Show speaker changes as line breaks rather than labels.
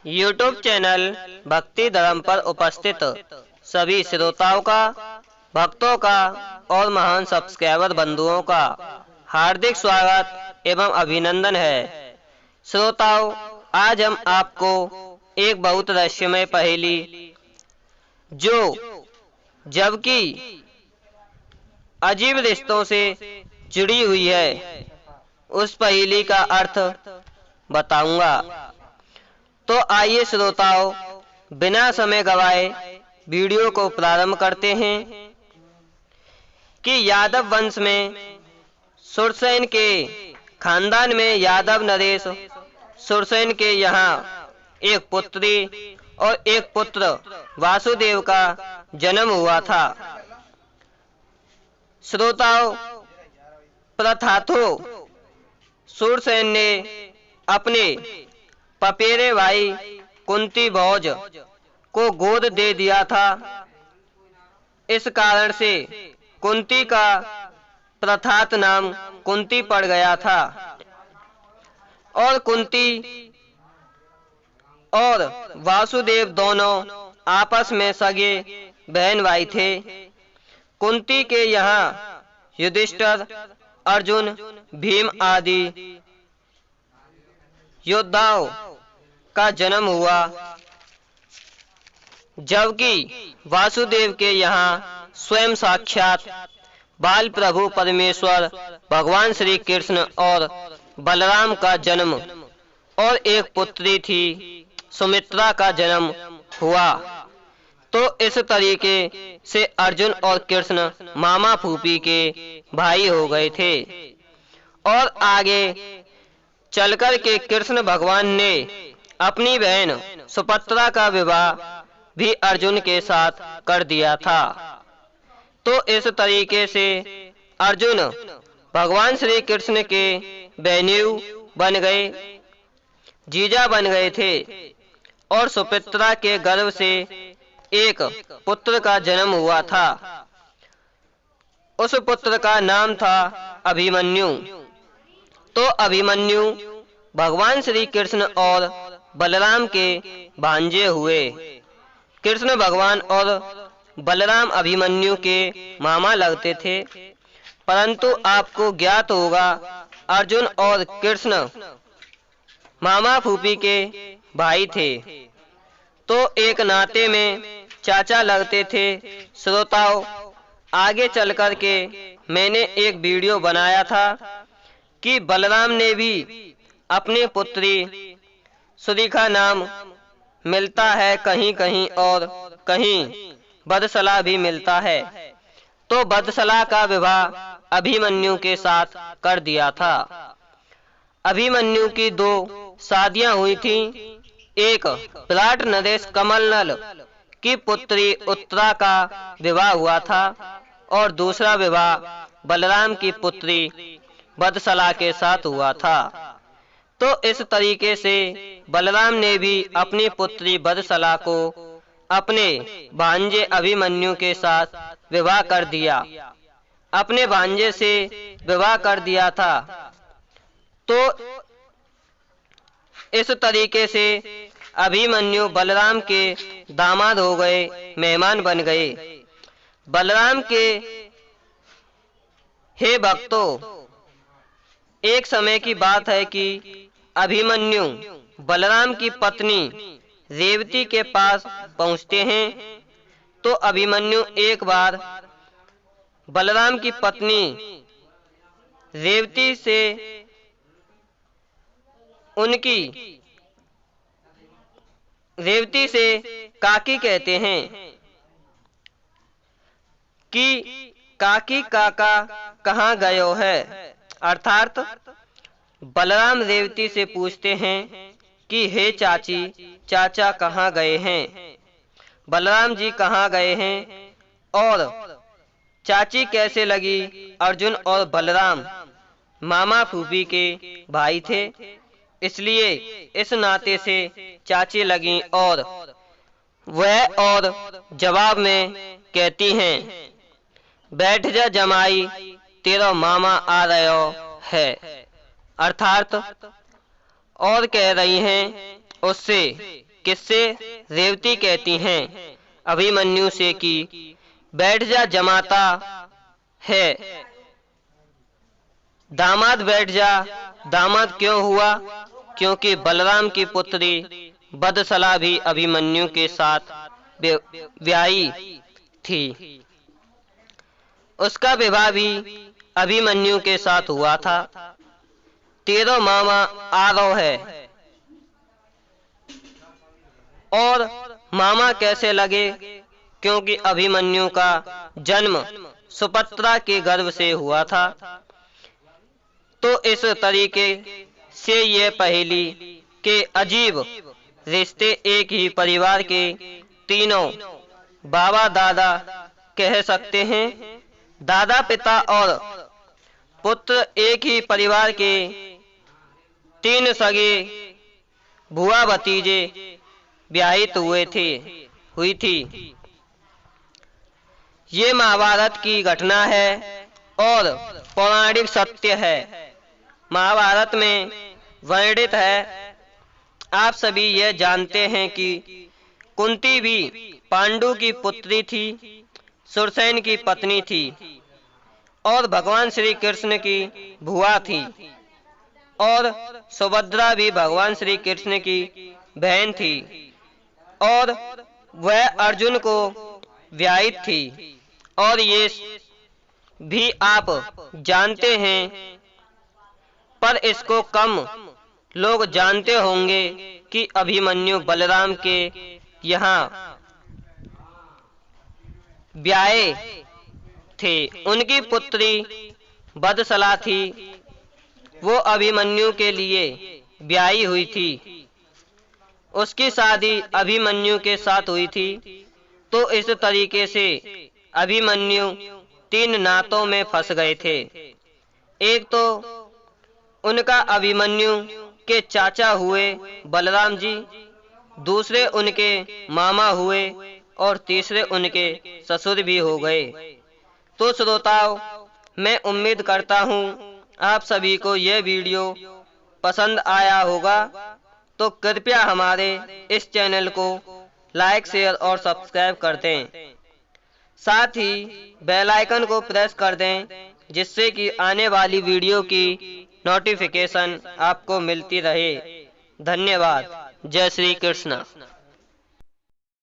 YouTube channel भक्ति धर्म पर उपस्थित सभी श्रोताओं का, भक्तों का और महान सब्सक्राइबर बंधुओं का हार्दिक स्वागत एवं अभिनंदन है। श्रोताओं, आज हम आपको एक बहुत रहस्यमय पहेली, जो जबकि अजीब रिश्तों से जुड़ी हुई है, उस पहेली का अर्थ बताऊंगा। तो आइए श्रोताओं, बिना समय गवाए वीडियो को प्रारंभ करते हैं कि यादव वंश में सुरसेन के खानदान में यादव नरेश सुरसेन के यहाँ एक पुत्री और एक पुत्र वासुदेव का जन्म हुआ था। श्रोताओं, प्रथातो सुरसेन ने अपने पपेरे भाई कुंती भोज को गोद दे दिया था। इस कारण से कुंती का प्रथात नाम कुंती पड़ गया था और कुंती और वासुदेव दोनों आपस में सगे बहन भाई थे। कुंती के यहाँ युधिष्ठिर, अर्जुन, भीम आदि योद्धाओं का जन्म हुआ, जबकि वासुदेव के यहाँ स्वयं साक्षात बाल प्रभु परमेश्वर भगवान श्री कृष्ण और बलराम का जन्म और एक पुत्री थी सुमित्रा का जन्म हुआ। तो इस तरीके से अर्जुन और कृष्ण मामा फूफी के भाई हो गए थे और आगे चलकर के कृष्ण भगवान ने अपनी बहन सुभद्रा का विवाह भी अर्जुन के साथ कर दिया था। तो इस तरीके से अर्जुन भगवान श्री कृष्ण के बहनेऊ बन गए, जीजा बन गए थे और सुभद्रा के गर्भ से एक पुत्र का जन्म हुआ था। उस पुत्र का नाम था अभिमन्यु। तो अभिमन्यु भगवान श्री कृष्ण और बलराम के भांजे हुए। कृष्ण भगवान और बलराम अभिमन्यु के मामा लगते थे, परंतु आपको ज्ञात होगा अर्जुन और कृष्ण मामा फूफी के भाई थे, तो एक नाते में चाचा लगते थे। श्रोताओं, आगे चल कर के मैंने एक वीडियो बनाया था कि बलराम ने भी अपनी पुत्री सुरेखा नाम मिलता है कहीं कहीं और कहीं बदसला भी मिलता है। तो बदसला का विवाह अभिमन्यु के साथ कर दिया था। अभिमन्यु की दो शादियां हुई थीं। एक विराट नरेश कमलनल की पुत्री उत्तरा का विवाह हुआ था और दूसरा विवाह बलराम की पुत्री बदसला के साथ हुआ था। तो इस तरीके से बलराम ने भी अपनी पुत्री बदसला को अपने भांजे अभिमन्यु के साथ विवाह कर दिया, अपने भांजे से विवाह कर दिया था। तो इस तरीके से अभिमन्यु बलराम के दामाद हो गए, मेहमान बन गए। बलराम के हे भक्तों, एक समय की बात है कि अभिमन्यु बलराम की पत्नी रेवती के पास पहुंचते हैं। तो अभिमन्यु एक बार बलराम की पत्नी रेवती से काकी कहते हैं कि काकी काका कहाँ गयो है। अर्थात बलराम रेवती से पूछते हैं कि हे चाची, चाचा कहाँ गए हैं, बलराम जी कहाँ गए हैं और चाची कैसे लगी। अर्जुन और बलराम मामा फूफी के भाई थे, इसलिए इस नाते से चाची लगी और वह और जवाब में कहती हैं, बैठ जा जमाई, तेरा मामा आ रहा है। अर्थात और कह रही हैं उससे किससे रेवती कहती हैं अभिमन्यु से कि बैठ जा जमाता है। दामाद बैठ जा। दामाद क्यों हुआ? क्योंकि बलराम की पुत्री बदसला भी अभिमन्यु के साथ ब्याही थी। उसका विवाह भी अभिमन्यु के साथ हुआ था। तेरो मामा आरव है। और मामा कैसे लगे? क्योंकि अभिमन्यु का जन्म सुपत्रा के गर्भ से हुआ था। तो इस तरीके से ये पहेली के अजीब रिश्ते एक ही परिवार के तीनों बाबा दादा कह सकते हैं। दादा पिता और पुत्र एक ही परिवार के तीन सगे भुआ भतीजे ब्याहित हुई थी। ये महाभारत की घटना है और पौराणिक सत्य है। महाभारत में वर्णित है। आप सभी यह जानते हैं कि कुंती भी पांडु की पुत्री थी, सुरसेन की पत्नी थी और भगवान श्री कृष्ण की भुआ थी। और सुभद्रा भी भगवान श्री कृष्ण की बहन थी और वह अर्जुन को ब्याहित थी। और ये भी आप जानते हैं, पर इसको कम लोग जानते होंगे कि अभिमन्यु बलराम के यहाँ ब्याहे थे। उनकी पुत्री बदसला थी, वो अभिमन्यु के लिए ब्याही हुई थी। उसकी शादी अभिमन्यु के साथ हुई थी। तो इस तरीके से अभिमन्यु तीन नातों में फंस गए थे। एक तो उनका अभिमन्यु के चाचा हुए बलराम जी, दूसरे उनके मामा हुए और तीसरे उनके ससुर भी हो गए। तो श्रोताओं, मैं उम्मीद करता हूँ आप सभी को यह वीडियो पसंद आया होगा। तो कृपया हमारे इस चैनल को लाइक, शेयर और सब्सक्राइब कर दें। साथ ही बेल आइकन को प्रेस कर दें, जिससे कि आने वाली वीडियो की नोटिफिकेशन आपको मिलती रहे। धन्यवाद। जय श्री कृष्ण।